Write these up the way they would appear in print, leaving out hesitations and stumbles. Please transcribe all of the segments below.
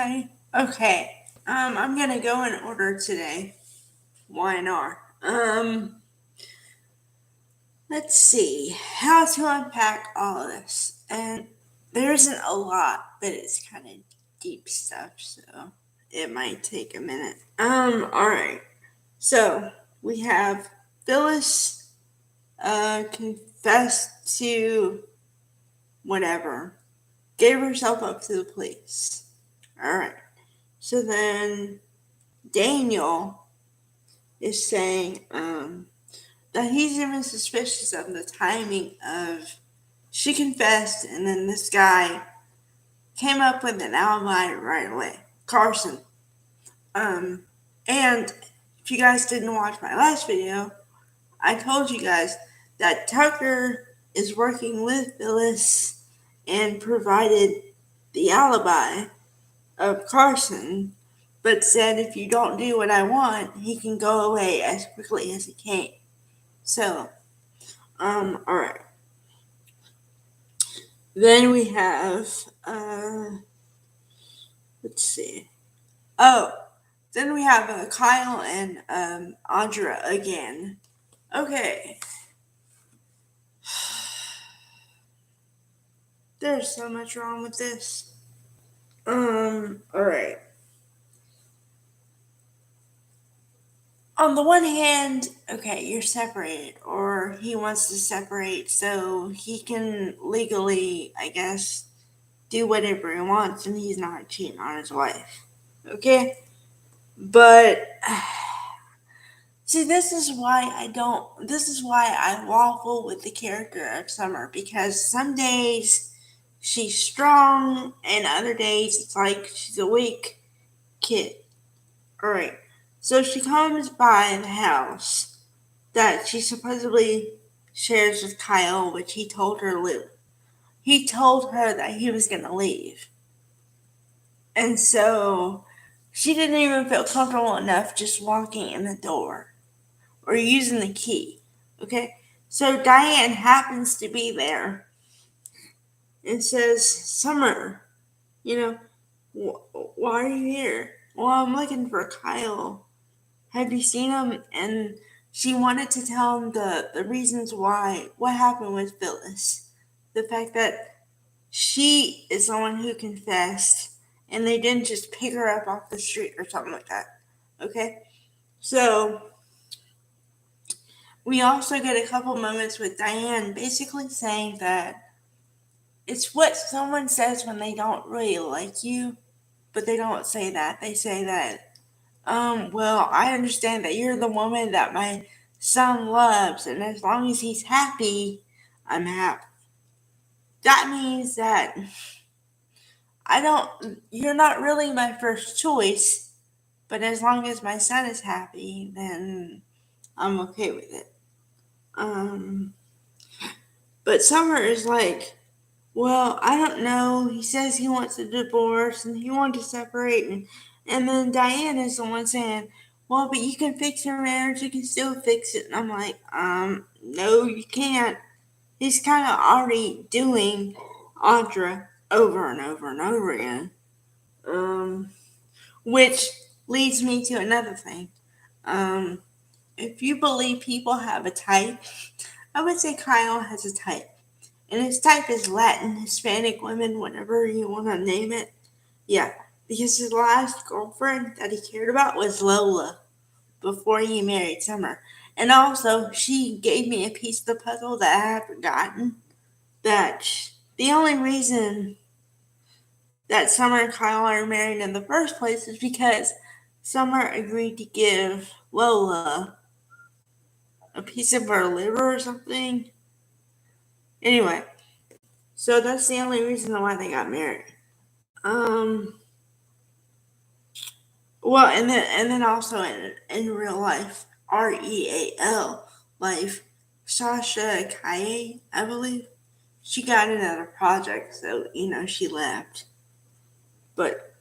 Hi. Okay. I'm gonna go in order today. Why not? Let's see how to unpack all of this. And there isn't a lot, but it's kind of deep stuff, so it might take a minute. Alright. So we have Phyllis confessed to whatever. Gave herself up to the police. Alright. So then Daniel is saying that he's even suspicious of the timing of she confessed and then this guy came up with an alibi right away. Carson. And if you guys didn't watch my last video, I told you guys that Tucker is working with Phyllis and provided the alibi of Carson, but said if you don't do what I want, he can go away as quickly as he came. So, alright. Then we have, let's see. Oh, then we have Kyle and Audra again. Okay. There's so much wrong with this. Alright. On the one hand, okay, you're separated, or he wants to separate so he can legally, I guess, do whatever he wants and he's not cheating on his wife. Okay? But see, this is why I waffle with the character of Summer, because some days she's strong and other days it's like she's a weak kid. Alright. So she comes by the house that she supposedly shares with Kyle, which he told her that he was gonna leave. And so she didn't even feel comfortable enough just walking in the door or using the key. Okay? So Diane happens to be there and says, Summer, why are you here? Well, I'm looking for Kyle. Have you seen him? And she wanted to tell him the reasons why, what happened with Phyllis. The fact that she is the one who confessed and they didn't just pick her up off the street or something like that. Okay? So we also get a couple moments with Diane basically saying that it's what someone says when they don't really like you, but they don't say that. They say that, well, I understand that you're the woman that my son loves, and as long as he's happy, I'm happy. That means that you're not really my first choice, but as long as my son is happy, then I'm okay with it. But Summer is like, well, I don't know. He says he wants a divorce and he wants to separate. And then Diane is the one saying, well, but you can fix your marriage. You can still fix it. And I'm like, no, you can't. He's kind of already doing Audra over and over and over again. Which leads me to another thing. If you believe people have a type, I would say Kyle has a type. And his type is Latin, Hispanic women, whatever you want to name it. Yeah, because his last girlfriend that he cared about was Lola before he married Summer. And also, she gave me a piece of the puzzle that I had forgotten. That the only reason that Summer and Kyle are married in the first place is because Summer agreed to give Lola a piece of her liver or something. Anyway, so that's the only reason why they got married. Well, and then also in real life, REAL life, Sasha Kaye, I believe, she got another project, so she left. But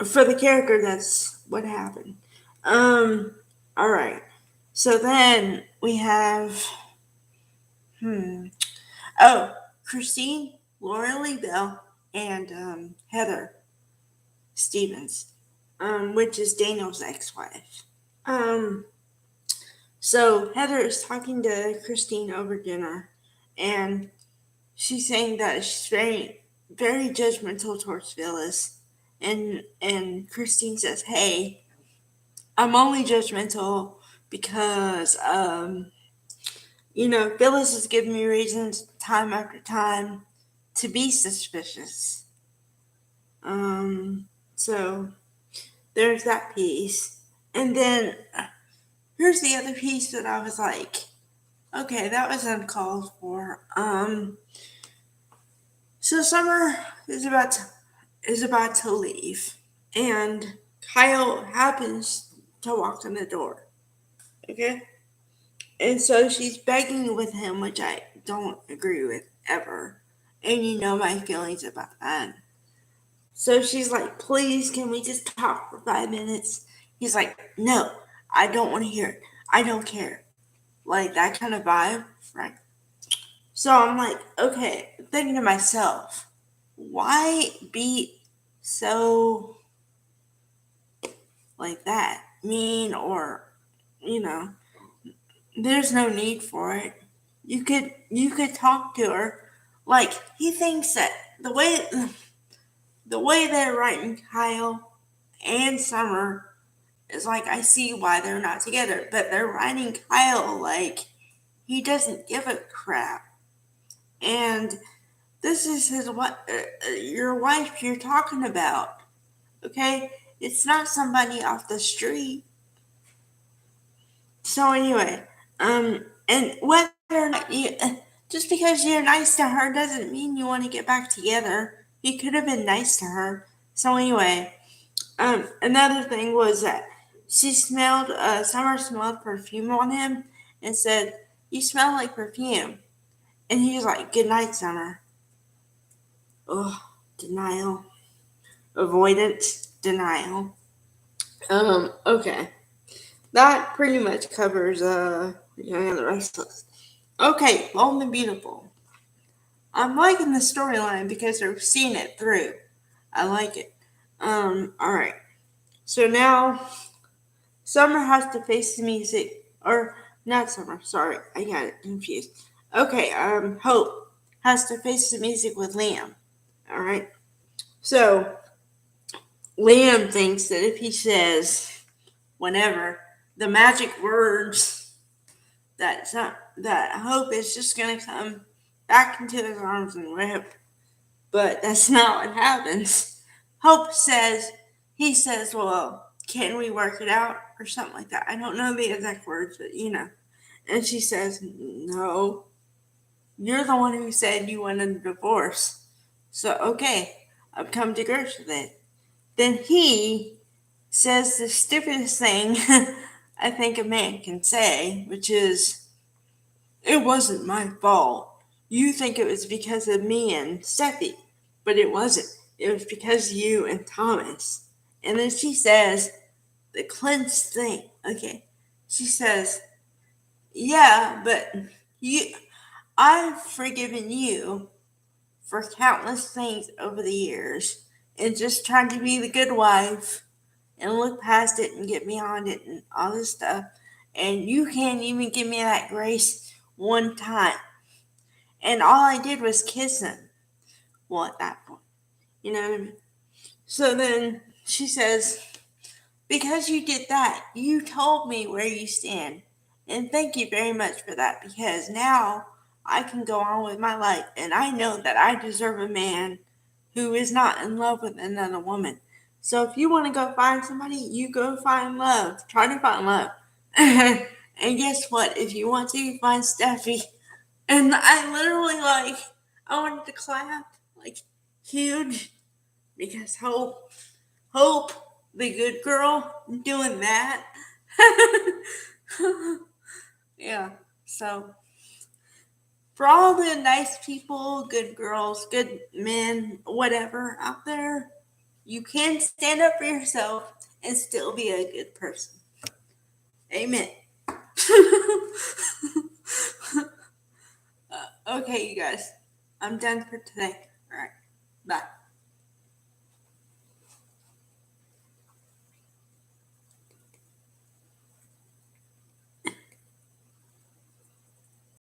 for the character, that's what happened. All right. So then we have, Christine, Laura Lee Bell, and Heather. Stevens, which is Daniel's ex-wife. So Heather is talking to Christine over dinner, and she's saying that she's very, very judgmental towards Phyllis, and Christine says, "Hey, I'm only judgmental because Phyllis has given me reasons time after time to be suspicious." So there's that piece. And then here's the other piece that I was like, okay, that was uncalled for. So Summer is about to leave, and Kyle happens to walk in the door. Okay? And so she's begging with him, which I don't agree with ever. And you know my feelings about that. So she's like, please, can we just talk for 5 minutes? He's like, no, I don't want to hear it. I don't care. Like that kind of vibe, right? So I'm like, okay, thinking to myself, why be so like that? Mean or, you know, there's no need for it. You could talk to her. Like he thinks that the way they're writing Kyle and Summer is like I see why they're not together, but they're writing Kyle like he doesn't give a crap. And this is his what your wife you're talking about. Okay, it's not somebody off the street. So anyway, and whether or not just because you're nice to her doesn't mean you want to get back together. You could have been nice to her. So anyway, another thing was that Summer smelled perfume on him and said, "You smell like perfume." And he was like, "Good night, Summer." Ugh, denial, avoidance, denial. Okay. That pretty much covers the rest of us. Okay, Bold and Beautiful. I'm liking the storyline because they're seeing it through. I like it. Alright. So now Summer has to face the music, or not Summer, sorry, I got it confused. Okay, Hope has to face the music with Liam. Alright. So Liam thinks that if he says whenever the magic words that Hope is just gonna come back into his arms and rip. But that's not what happens. Hope says he says, well, can we work it out? Or something like that. I don't know the exact words, but And she says, no, you're the one who said you wanted a divorce. So okay, I've come to grips with it. Then he says the stupidest thing I think a man can say, which is, it wasn't my fault. You think it was because of me and Steffi, but it wasn't. It was because of you and Thomas. And then she says the cleanse thing. Okay. She says, yeah, but you I've forgiven you for countless things over the years and just trying to be the good wife and look past it and get beyond it and all this stuff. And you can't even give me that grace one time. And all I did was kiss him. Well, at that point, you know what I mean? So then she says, because you did that, you told me where you stand. And thank you very much for that because now I can go on with my life and I know that I deserve a man who is not in love with another woman. So if you want to go find somebody, you go find love. Try to find love. And guess what? If you want to, you find Steffi. And I literally I wanted to clap like huge because Hope, the good girl, doing that. Yeah. So for all the nice people, good girls, good men, whatever out there, you can stand up for yourself and still be a good person. Amen. Okay, you guys. I'm done for today. All right. Bye.